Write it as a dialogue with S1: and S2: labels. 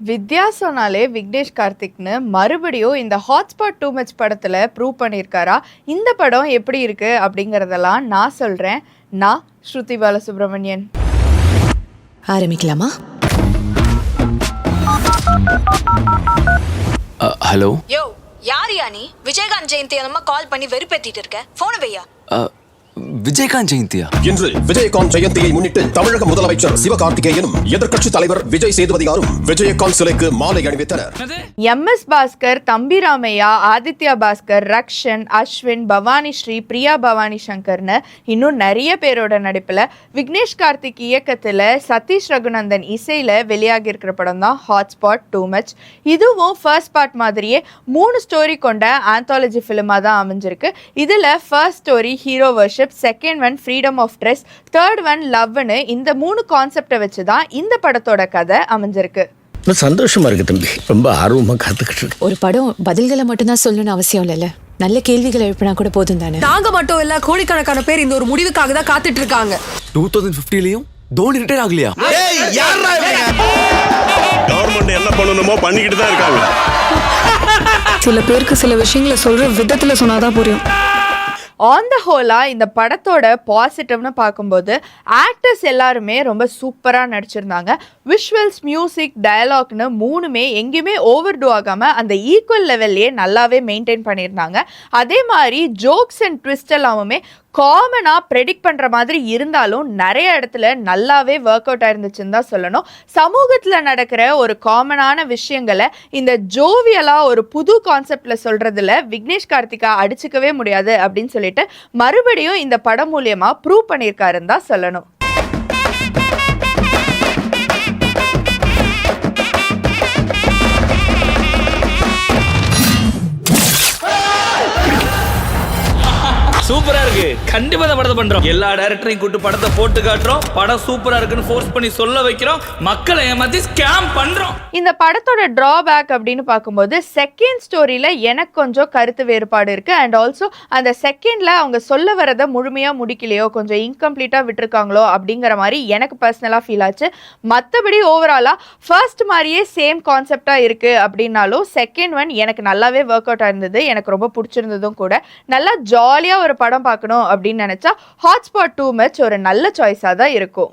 S1: வித்யா சொன்னாலே விக்னேஷ் கார்த்திக்னு மறுபடியும் இந்த ஹாட்ஸ்பாட் டூ மச் படத்தில் ப்ரூவ் பண்ணியிருக்காரா? இந்த படம் எப்படி இருக்கு அப்படிங்கிறதெல்லாம் நான் சொல்கிறேன். நான் ஸ்ருதி பாலசுப்ரமணியன்.
S2: ஆரம்பிக்கலாமா?
S3: ஹலோ.
S4: யோ, யார் யா நீ? விஜயகாந்த் ஜெயந்தி அந்த கால் பண்ணி வெறுப்பேத்திட்டு இருக்க. போன வையா.
S3: விஜயகாந்த் ஜெயந்தியா?
S5: இன்று விஜயகாந்த் ஜெயந்தியை முன்னிட்டு தமிழக முதலமைச்சர் சிவகார்த்திகேயனும் எதிர்க்கட்சி தலைவர் விஜய் சேதுபதியாரும் விஜயகாந்த் சிலைக்கு மாலை அணிவித்தனர்.
S1: MS பாஸ்கர், தம்பி ராமையா, ஆதித்யா பாஸ்கர், ரக்ஷன், அஸ்வின், பவானி ஸ்ரீ, பிரியா பவானி சங்கர்னு இன்னும் நிறைய பேரோட நடிப்புல விக்னேஷ் கார்த்திக் இயக்கத்துல சதீஷ் ரகுநந்தன் இசையில வெளியாகி இருக்கிற படம் தான் ஹாட்ஸ்பாட் டூ மச். இதுவும் ஃபர்ஸ்ட் பார்ட் மாதிரியே 3 ஸ்டோரி கொண்ட ஆந்தாலஜி ஃபிலிமா தான் அமைஞ்சிருக்கு. இதுல first story hero worship, second one freedom of dress, third one லவ்னு இந்த 3 கான்செப்டை வச்சு தான் இந்த படத்தோட கதை அமைஞ்சிருக்கு.
S6: சந்தோஷமா இருக்கு தம்பி, ரொம்ப ஆர்வமா காத்துக்கிட்டு இருக்கு.
S2: ஒரு படம் பதில்களை மட்டும்தான் சொல்லணும்னு அவசியம் இல்லைல்ல, நல்ல கேள்விகளை எழுப்பினா கூட போதும் தானே.
S7: நாங்க மட்டும் இல்ல, கோடிக்கணக்கான பேர் இந்த ஒரு முடிவுக்காக தான் காத்துட்டு இருக்காங்க.
S3: 2050லயும் தோனி ரிட்டையர் ஆகலையா?
S8: கவர்மெண்ட் என்ன பண்ணணுமோ பண்ணிக்கிட்டு தான் இருக்காங்க.
S7: சில பேருக்கு சில விஷயங்களை சொல்ற விதத்துல சொன்னாதான் புரியும்.
S1: ஆன் த ஹோலா இந்த படத்தோட பாசிட்டிவ்னு பார்க்கும்போது ஆக்டர்ஸ் எல்லாருமே ரொம்ப சூப்பராக நடிச்சிருந்தாங்க. விஷுவல்ஸ், மியூசிக், டயலாக்னு 3மே எங்கேயுமே ஓவர் டூ ஆகாமல் அந்த ஈக்குவல் லெவல்லையே நல்லாவே மெயின்டைன் பண்ணியிருந்தாங்க. அதே மாதிரி ஜோக்ஸ் அண்ட் ட்விஸ்ட் எல்லாமே காமனாக ப்ரெடிக்ட் பண்ணுற மாதிரி இருந்தாலும் நிறைய இடத்துல நல்லாவே ஒர்க் அவுட் ஆயிருந்துச்சுன்னு தான் சொல்லணும். சமூகத்தில் நடக்கிற ஒரு காமனான விஷயங்களை இந்த ஜோவியலாக ஒரு புது கான்செப்டில் சொல்கிறதுல விக்னேஷ் கார்த்திகா அடிச்சுக்கவே முடியாது அப்படின்னு சொல்லிட்டு மறுபடியும் இந்த படம் மூலியமா ப்ரூவ் பண்ணியிருக்காருன்னு தான் சொல்லணும்.
S9: சூப்பரா இருக்கு. கண்டிப்பா இந்த படத்தை பண்றோம். எல்லா டைரக்டரையும் கூட்டு படத்தை போட்டு காட்டுறோம். படம் சூப்பரா இருக்குன்னு ஃபோர்ஸ் பண்ணி சொல்ல வைக்கிறோம். மக்களை ஏமாத்தி ஸ்கேம் பண்றோம்.
S1: இந்த படத்தோட டிராபேக் அப்படின்னு பார்க்கும்போது செகண்ட் ஸ்டோரியில எனக்கு கொஞ்சம் கருத்து வேறுபாடு இருக்கு. அண்ட் ஆல்சோ அந்த செகண்ட்ல அவங்க சொல்ல வரதை முழுமையா முடிக்கலையோ, கொஞ்சம் இன்கம்ப்ளீட்டா விட்டுருக்காங்களோ அப்படிங்கிற மாதிரி எனக்கு பர்சனலா ஃபீல் ஆச்சு. மற்றபடி ஓவராலா ஃபர்ஸ்ட் மாதிரியே சேம் கான்செப்டா இருக்கு அப்படின்னாலும் செகண்ட் ஒன் எனக்கு நல்லாவே ஒர்க் அவுட் ஆயிருந்தது. எனக்கு ரொம்ப பிடிச்சிருந்ததும் கூட. நல்லா ஜாலியா ஒரு படம் பார்க்கணும் அப்படின்னு நினைச்சா ஹாட்ஸ்பாட் டூ மச் ஒரு நல்ல சாய்ஸா தான் இருக்கும்.